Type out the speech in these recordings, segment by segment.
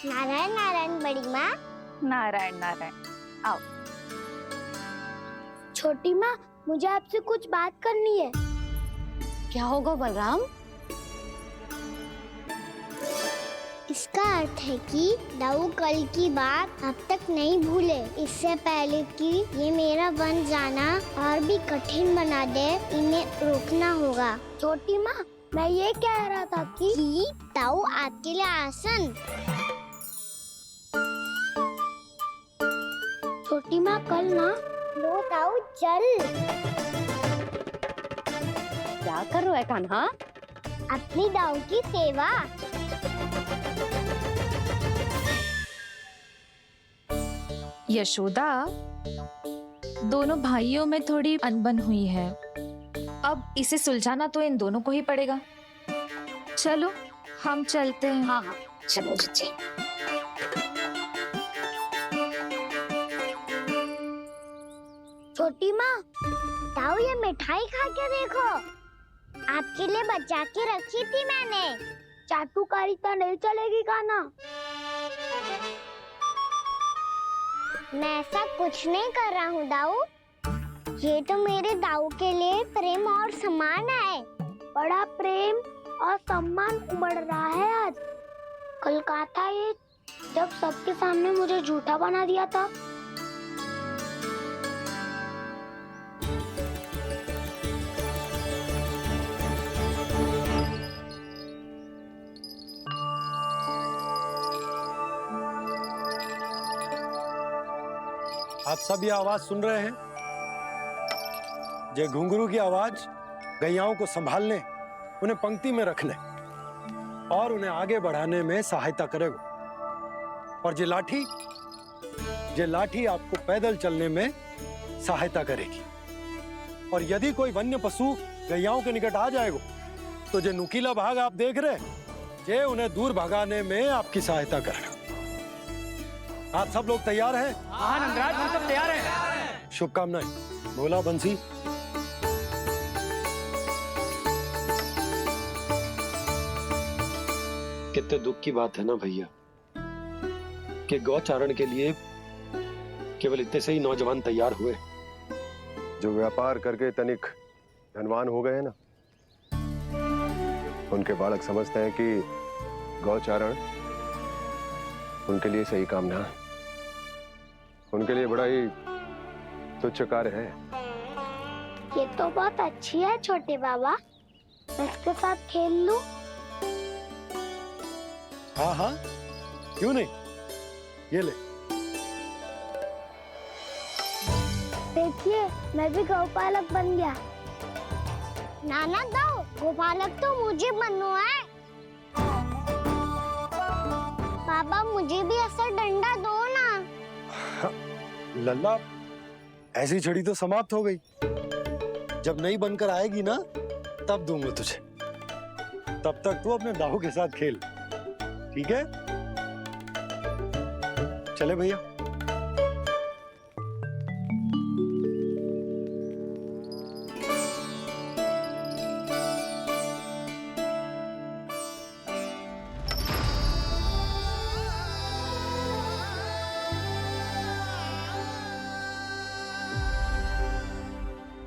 नारायण नारायण बड़ी माँ। नारायण नारायण। आओ। छोटी माँ, मुझे आपसे कुछ बात करनी है। क्या होगा बलराम? इसका अर्थ है कि दाऊ कल की बात अब तक नहीं भूले। इससे पहले कि ये मेरा बन जाना और भी कठिन बना दे, इन्हें रोकना होगा। छोटी माँ, मैं ये कह रहा था कि दाऊ आपके लिए आसन। छोटी माँ, कल ना लो दाऊ चल। क्या कर रहा है कान्हा? अपनी दाऊ की सेवा। यशोदा, दोनों भाइयों में थोड़ी अनबन हुई है। अब इसे सुलझाना तो इन दोनों को ही पड़ेगा। चलो हम चलते हैं। हाँ हाँ, चलो बच्चे। छोटी माँ, दाऊ ये मिठाई खा के देखो। आपके लिए बचा के रखी थी मैंने। चाटुकारिता नहीं चलेगी कान्हा। मैं ऐसा कुछ नहीं कर रहा हूँ दाऊ। ये तो मेरे दाऊ के लिए प्रेम और सम्मान है। बड़ा प्रेम और सम्मान उमड़ रहा है आज। कल कहा था ये, जब सबके सामने मुझे झूठा बना दिया था। आप सब ये आवाज सुन रहे हैं? ये घुंघरू की आवाज गैयाओं को संभालने, उन्हें पंक्ति में रखने और उन्हें आगे बढ़ाने में सहायता करेगा। और ये लाठी आपको पैदल चलने में सहायता करेगी। और यदि कोई वन्य पशु गैयाओं के निकट आ जाएगा तो ये नुकीला भाग आप देख रहे हैं, ये उन्हें दूर भगाने में आपकी सहायता करेगा। आप सब लोग तैयार हैं? हाँ नंदराज, हम सब तैयार हैं। शुभकामनाएं। बोला बंसी। कितने दुख की बात है ना भैया कि गौचारण के लिए केवल इतने से ही नौजवान तैयार हुए। जो व्यापार करके तनिक धनवान हो गए ना, उनके बालक समझते हैं कि गौचारण उनके लिए सही काम ना है। उनके लिए बड़ा ही तुच्छ कार्य है। ये तो बहुत अच्छी है छोटे बाबा, मैं इसके साथ खेल लूं? हाँ हाँ, क्यों नहीं। ये ले। देखिए, मैं भी गौपालक बन गया। नाना दो, गौपालक तो मुझे बनना है। बाबा मुझे भी ऐसा डंडा दो ना। लल्ला, ऐसी छड़ी तो समाप्त हो गई। जब नई बनकर आएगी ना, तब दूंगा तुझे। तब तक तू अपने दाऊ के साथ खेल, ठीक है? चले भैया।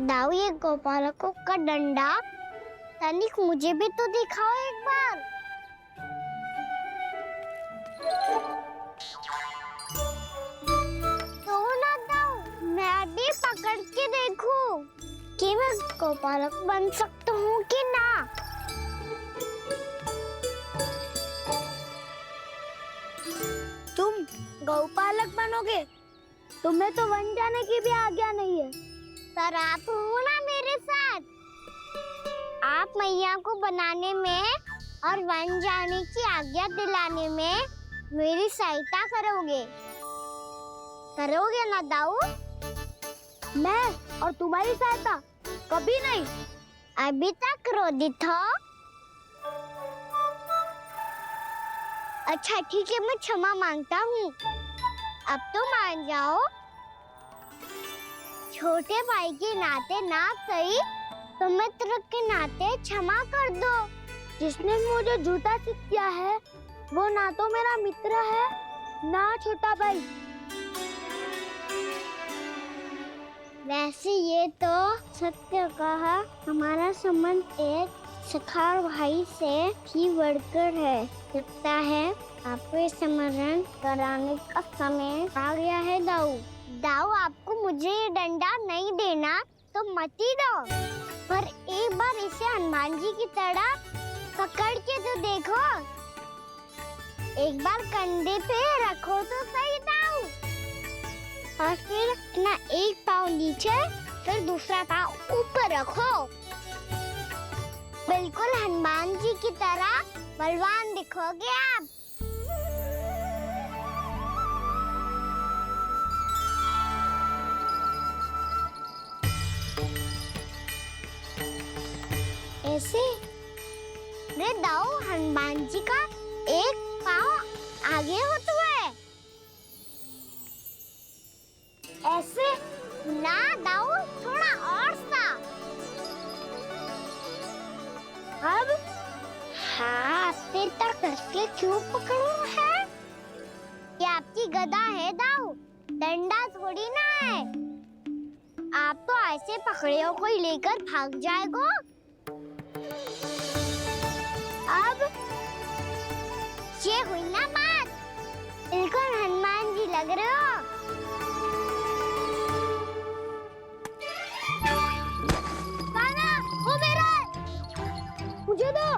दाऊ, ये गोपालकों का डंडा तनिक मुझे भी तो दिखाओ एक बार। तो ना दाऊ, मैं भी पकड़ के देखूं कि मैं गोपालक बन सकता हूँ कि ना। तुम गौपालक बनोगे? तुम्हें तो वन जाने की भी आज्ञा नहीं है। पर आप हो ना मेरे साथ। आप मैया को बनाने में और वन जाने की आज्ञा दिलाने में मेरी सहायता करोगे ना दाऊ? मैं और तुम्हारी सहायता कभी नहीं। अभी तक क्रोधित हो? अच्छा ठीक है, मैं क्षमा मांगता हूँ। अब तो मान जाओ। छोटे भाई के नाते ना सही तो मित्र के नाते क्षमा कर दो। जिसने मुझे झूठा सिद्ध किया है वो ना तो मेरा मित्र है ना छोटा भाई। वैसे ये तो सत्य कहा, हमारा संबंध एक सखा भाई से भी बढ़कर है। लगता है आपको स्मरण कराने का समय आ गया है दाऊ। दाऊ, आपको मुझे ये डंडा नहीं देना तो मत ही दो, पर एक बार इसे हनुमान जी की तरह पकड़ के तो देखो। एक बार कंधे पे रखो तो सही दाऊ, और फिर अपना एक पाँव नीचे फिर दूसरा पाँव ऊपर रखो। बिल्कुल हनुमान जी की तरह बलवान दिखोगे आप। ऐसे रे दाऊ, हनुमान जी का एक पाँव आगे होता है। ऐसे ना दाऊ, थोड़ा और सा। अब हाथ पे तक कसके क्यों पकड़ो है? ये आपकी गदा है दाऊ, डंडा थोड़ी ना है। आप तो ऐसे पकड़ियों को लेकर भाग जाएगो। अब ये हुई ना बात, बिल्कुल हनुमान जी लग रहे हो। कान्हा, वो मेरा है। मुझे दो।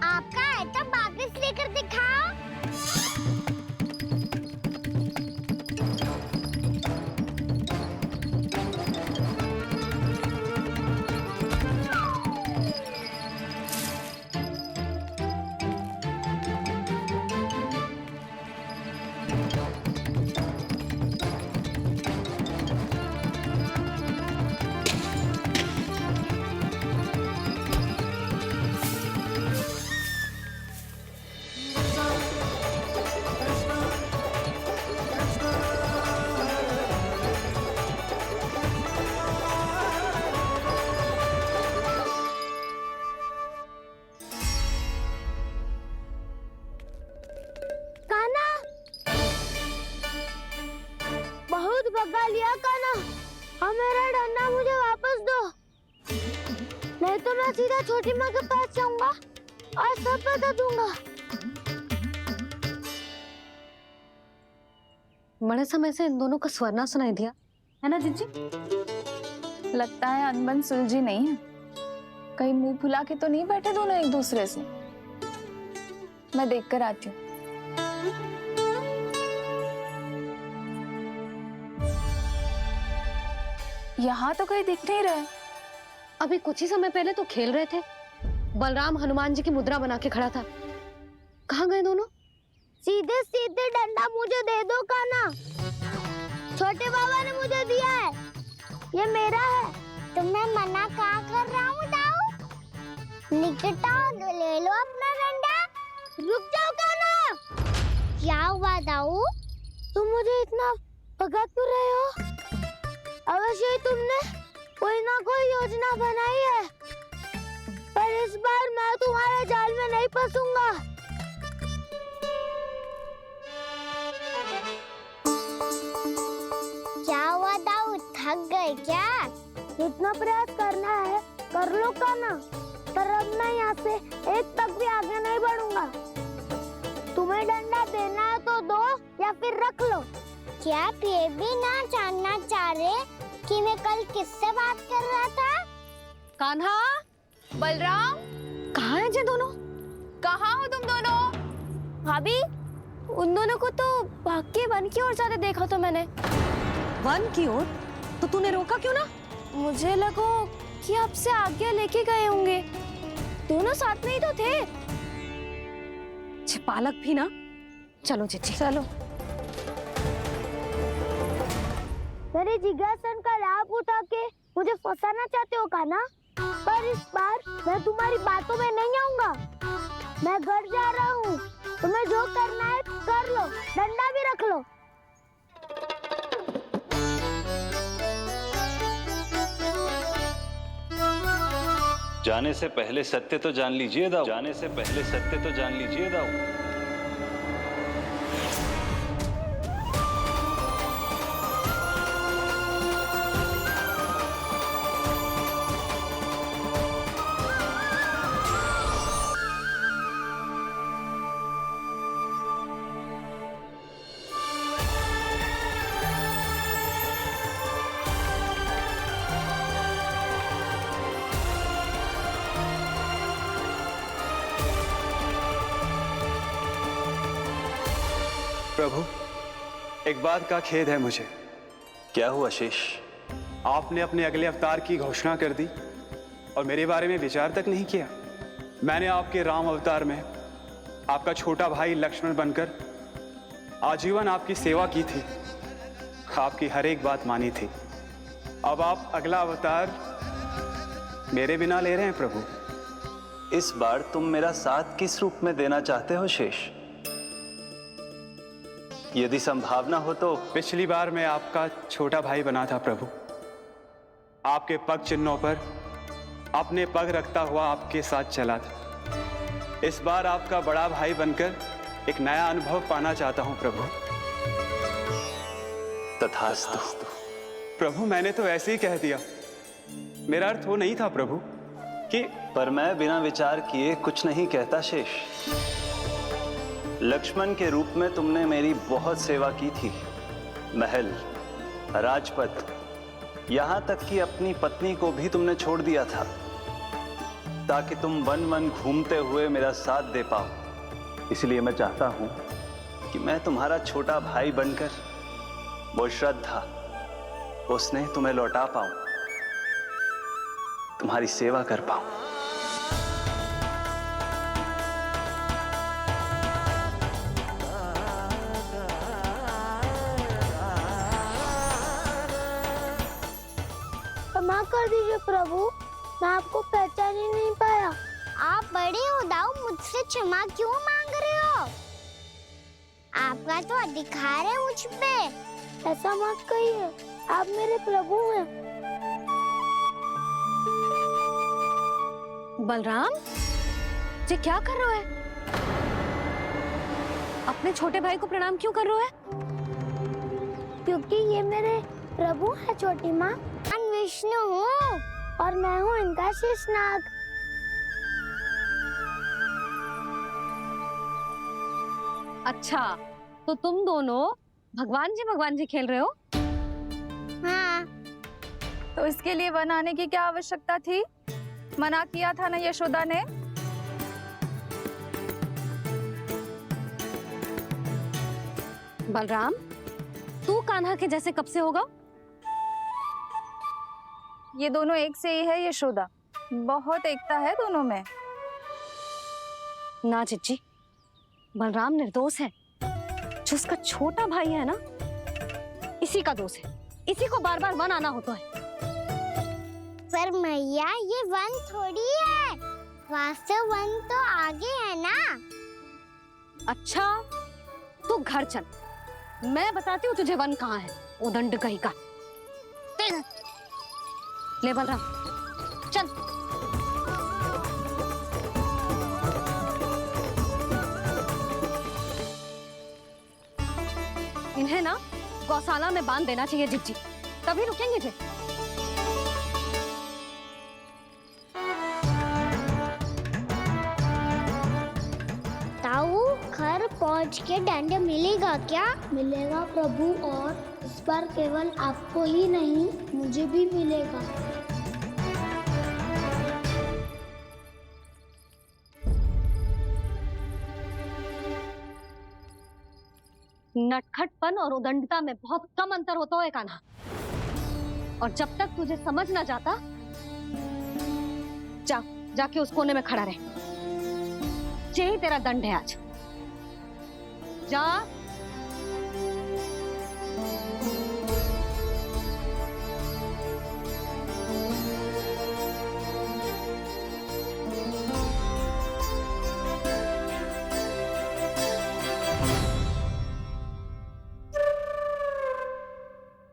आपका है तो वापस लेकर दिखाओ। भगा लिया कान्हा, अब मेरा डंडा मुझे वापस दो, नहीं तो मैं सीधा छोटी माँ के पास जाऊंगा और सब बता दूंगा। बड़े समय से इन दोनों का स्वर ना सुनाई दिया, है ना जीजी? लगता है अनबन सुलझी नहीं है। कहीं मुंह फुला के तो नहीं बैठे दोनों एक दूसरे से। मैं देख कर आती हूँ। यहाँ तो कहीं दिख नहीं रहा। अभी कुछ ही समय पहले तो खेल रहे थे। बलराम हनुमान जी की मुद्रा बना के खड़ा था। कहाँ गए दोनों? सीधे सीधे डंडा मुझे दे दो कान्हा, छोटे बाबा ने मुझे दिया है, ये मेरा है। तुम्हें मना कहाँ कर रहा हूँ दाऊ? निकट आओ, ले लो अपना डंडा। रुक जाओ कान्हा। क्या हुआ दाऊ? तुम मुझे इतना भगा क्यों रहे हो? अवश्य ही तुमने कोई ना कोई योजना बनाई है, पर इस बार मैं तुम्हारे जाल में नहीं फंसूंगा। क्या हुआ दाऊ, थक गए क्या? जितना प्रयास करना है कर लो कान्हा, पर अब मैं यहाँ से एक तक भी आगे नहीं बढ़ूंगा। तुम्हें डंडा देना है तो दो या फिर रख लो। क्या आप ये भी ना जानना चाह रहे कि मैं कल किससे बात कर रहा था? कान्हा, बलराम, कहाँ हैं ये दोनों? कहाँ हो तुम दोनों? भाभी, उन दोनों को तो भाग के वन की ओर जाते देखा तो मैंने। वन की ओर? तो तूने रोका क्यों ना? मुझे लगा कि आपसे आगे लेके गए होंगे। दोनों साथ में ही तो थे। पालक भी ना। चलो जीजी, चलो। मेरे जिज्ञासन का लाभ उठा के मुझे फंसाना चाहते हो कान्हा? पर इस बार मैं तुम्हारी बातों में नहीं आऊंगा। मैं घर जा रहा हूँ, तुम्हें जो करना है कर लो, डंडा भी रख लो। जाने से पहले सत्य तो जान लीजिए दाऊ। जाने से पहले सत्य तो जान लीजिए दाऊ। प्रभु, एक बात का खेद है मुझे। क्या हुआ शेष? आपने अपने अगले अवतार की घोषणा कर दी और मेरे बारे में विचार तक नहीं किया। मैंने आपके राम अवतार में आपका छोटा भाई लक्ष्मण बनकर आजीवन आपकी सेवा की थी, आपकी हर एक बात मानी थी। अब आप अगला अवतार मेरे बिना ले रहे हैं प्रभु। इस बार तुम मेरा साथ किस रूप में देना चाहते हो शेष? यदि संभावना हो तो। पिछली बार मैं आपका छोटा भाई बना था प्रभु, आपके पग चिन्हों पर अपने पग रखता हुआ आपके साथ चला था। इस बार आपका बड़ा भाई बनकर एक नया अनुभव पाना चाहता हूं प्रभु। तथास्तु। प्रभु, मैंने तो ऐसे ही कह दिया, मेरा अर्थ वो नहीं था प्रभु कि। पर मैं बिना विचार किए कुछ नहीं कहता शेष। लक्ष्मण के रूप में तुमने मेरी बहुत सेवा की थी। महल, राजपथ, यहां तक कि अपनी पत्नी को भी तुमने छोड़ दिया था ताकि तुम वन वन घूमते हुए मेरा साथ दे पाओ। इसलिए मैं चाहता हूं कि मैं तुम्हारा छोटा भाई बनकर वो श्रद्धा, वो स्नेह तुम्हें लौटा पाऊं, तुम्हारी सेवा कर पाऊं। क्षमा कर दीजिए प्रभु, मैं आपको पहचान ही नहीं पाया। आप बड़े हो दाऊ, मुझसे क्षमा क्यों मांग रहे हो? आपका तो अधिकार है मुझ पे। ऐसा मत कहिए, आप मेरे प्रभु हैं। बलराम, ये क्या कर रहा है? अपने छोटे भाई को प्रणाम क्यों कर रहा है? क्योंकि ये मेरे प्रभु है छोटी माँ। मैं विष्णु हूँ और मैं हूँ इनका शेषनाग। अच्छा, तो तुम दोनों भगवान जी खेल रहे हो? हाँ। तो इसके लिए वन आने की क्या आवश्यकता थी? मना किया था ना यशोदा ने। बलराम, तू कान्हा के जैसे कब से होगा? ये दोनों एक से ही है यशोदा, बहुत एकता है दोनों में। ना चिच्ची, बलराम निर्दोष है। जो उसका छोटा भाई है ना, इसी का दोष है। इसी को बार बार वन आना होता है। पर मैया, ये वन थोड़ी है, वास्तव वन तो आगे है ना। अच्छा, तू घर चल, मैं बताती हूँ तुझे वन कहाँ है। उदंड कहीं का। ले बलराम, चल। इन्हें ना गौशाला में बांध देना चाहिए जिज्जी, तभी रुकेंगे जे। ताऊ, घर पहुँच के दंड मिलेगा क्या? मिलेगा प्रभु, और इस बार केवल आपको ही नहीं, मुझे भी मिलेगा। नटखटपन और उदंडता में बहुत कम अंतर होता है कान्हा, और जब तक तुझे समझ ना जाता, जाके उस कोने में खड़ा रहे। यही तेरा दंड है आज। जा।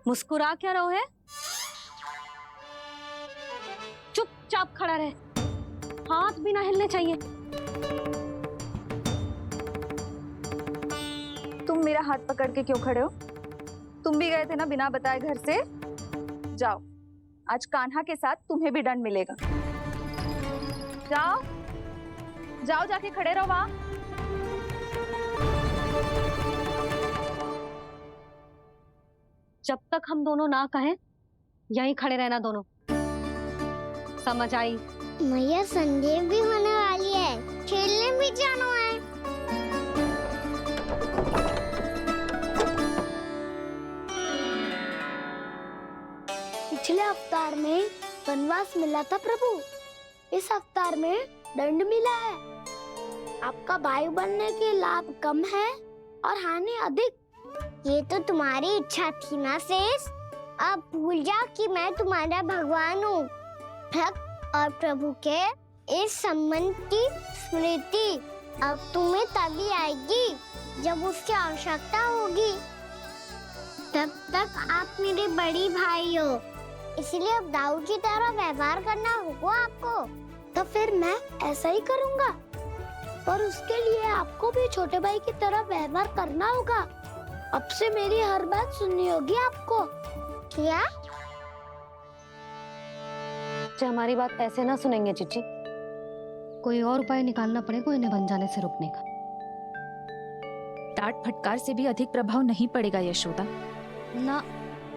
मुस्कुरा क्या रहो है? चुपचाप खड़ा रहे, हाथ भी ना हिलने चाहिए। तुम मेरा हाथ पकड़ के क्यों खड़े हो? तुम भी गए थे ना बिना बताए घर से। जाओ, आज कान्हा के साथ तुम्हें भी दंड मिलेगा। जाओ जाओ, जाके खड़े रहो वहां। जब तक हम दोनों ना कहें, यहीं खड़े रहना दोनों। समझ आई? मैया, संध्या भी होने वाली है, खेलने भी जाना है। पिछले अवतार में वनवास मिला था प्रभु, इस अवतार में दंड मिला है। आपका भाई बनने के लाभ कम है और हानि अधिक। ये तो तुम्हारी इच्छा थी ना शेष। अब भूल जा कि मैं तुम्हारा भगवान हूँ। भक्त और प्रभु के इस संबंध की स्मृति अब तुम्हें तभी आएगी जब उसकी आवश्यकता होगी। तब तक आप मेरे बड़ी भाई हो, इसलिए अब दाऊ की तरह व्यवहार करना होगा आपको। तो फिर मैं ऐसा ही करूँगा, पर उसके लिए आपको भी छोटे भाई की तरह व्यवहार करना होगा। अब से मेरी हर बात सुननी होगी आपको। क्या? जो हमारी बात ऐसे ना सुनेंगे चिच्ची, कोई और उपाय निकालना पड़ेगा इन्हें बन जाने से रोकने का। डांट फटकार से भी अधिक प्रभाव नहीं पड़ेगा यशोदा। ना,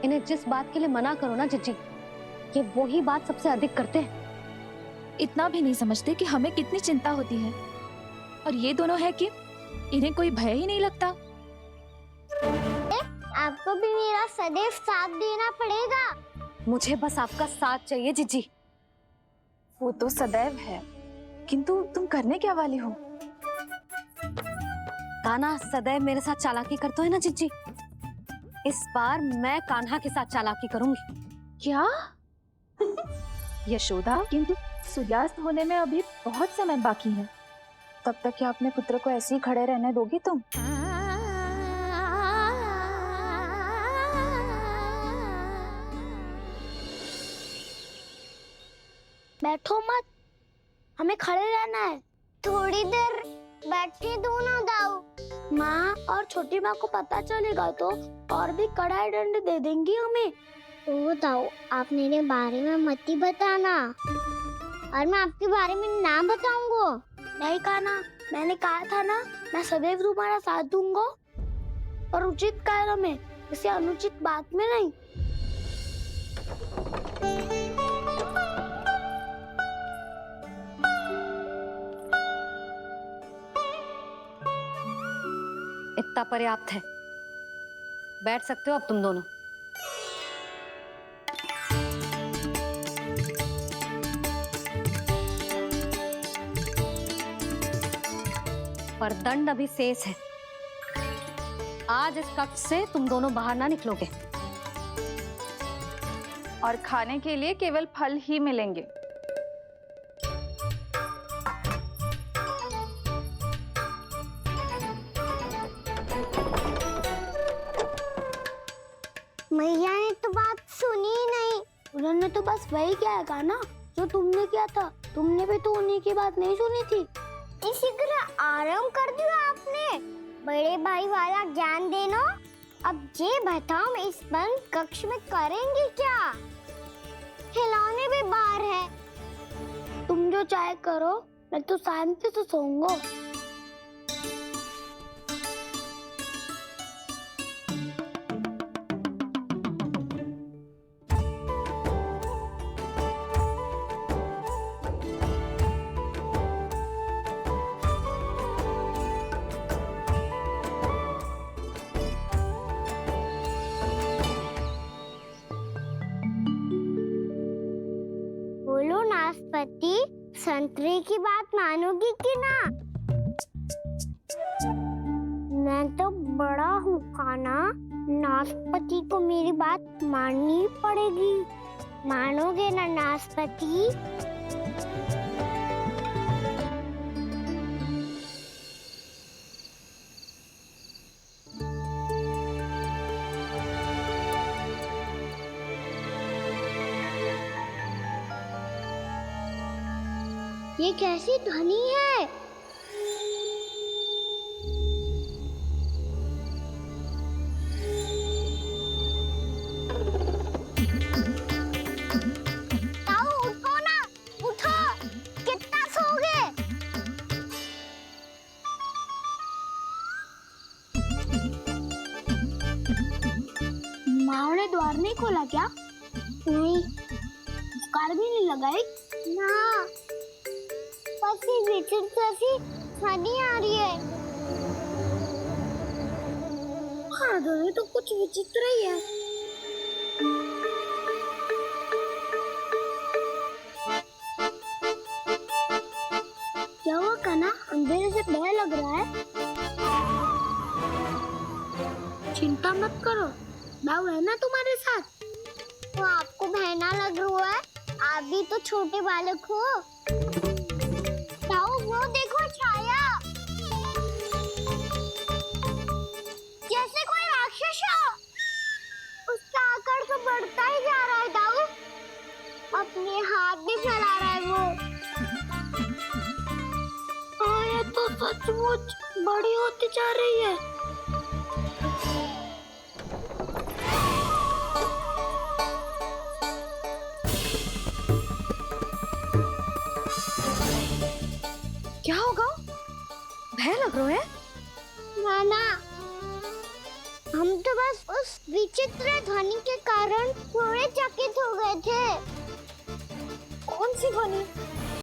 इन्हें जिस बात के लिए मना करो ना चिच्ची, ये वही बात सबसे अधिक करते हैं। इतना भी नहीं समझते कि हमें कितनी चिंता होती है, और ये दोनों है कि इन्हें कोई भय ही नहीं लगता। आपको भी मेरा सदैव साथ देना पड़ेगा। मुझे बस आपका साथ चाहिए चिच्ची। वो तो सदैव है, किंतु तुम करने क्या वाली हो? कान्हा सदैव मेरे साथ चालाकी करते है ना चिच्ची, इस बार मैं कान्हा के साथ चालाकी करूंगी। क्या? यशोदा, किंतु सूर्यास्त होने में अभी बहुत समय बाकी है। तब तक क्या अपने पुत्र को ऐसे ही खड़े रहने दोगी तुम? बैठो मत, हमें खड़े रहना है। थोड़ी देर बैठे दो ना दाऊ। माँ और छोटी माँ को पता चलेगा तो और भी कड़ा दंड दे देंगी हमें। ओ दाऊ, आप मेरे बारे में मत ही बताना, और मैं आपके बारे में ना बताऊंगा। नहीं कान्हा, मैंने कहा था ना, मैं सदैव तुम्हारा साथ दूंगा, पर उचित कार्य में, किसी अनुचित बात में नहीं। इतना पर्याप्त है, बैठ सकते हो अब तुम दोनों। पर दंड अभी शेष है। आज इस कक्ष से तुम दोनों बाहर ना निकलोगे, और खाने के लिए केवल फल ही मिलेंगे। मैया ने तो बात सुनी ही नहीं। उन्होंने तो बस वही किया ना जो तुमने किया था। तुमने भी तो उन्हीं की बात नहीं सुनी थी। इसी तरह आराम कर दिया आपने। बड़े भाई वाला ज्ञान देना। अब ये बताओ, मैं इस बंद कक्ष में करेंगे क्या? खिलौने भी बाहर है। तुम जो चाहे करो, मैं तो शांति से सोऊंगा। बोलो नाशपाती, संतरे की बात मानोगी कि ना? मैं तो बड़ा हूँ कान्हा, नाशपाती को मेरी बात माननी पड़ेगी। मानोगे ना नाशपाती? ये कैसी ध्वनि है? ताऊ उठो ना, उठो, कितना सोओगे? माँ ने द्वार नहीं खोला क्या? नहीं। कार भी नहीं लगाई? ना। जैसी ध्वनि आ रही है। हाँ, ध्वनि तो कुछ विचित्र ही है। क्या हुआ कान्हा, अंधेरे से डर लग रहा है? चिंता मत करो, दाऊ है ना तुम्हारे साथ। तो आपको बहना लग रहा है, आप भी तो छोटे बालक हो। दाऊ वो देखो छाया, जैसे कोई राक्षस हो। उसका आकार तो बढ़ता ही जा रहा है दाऊ, अपने हाथ भी फैला रहा है वो। हाँ ये तो सचमुच बड़ी होती जा रही है। क्या होगा? भय लग रहा है? नाना, हम तो बस उस विचित्र ध्वनि के कारण थोड़े चकित हो गए थे। कौन सी ध्वनि?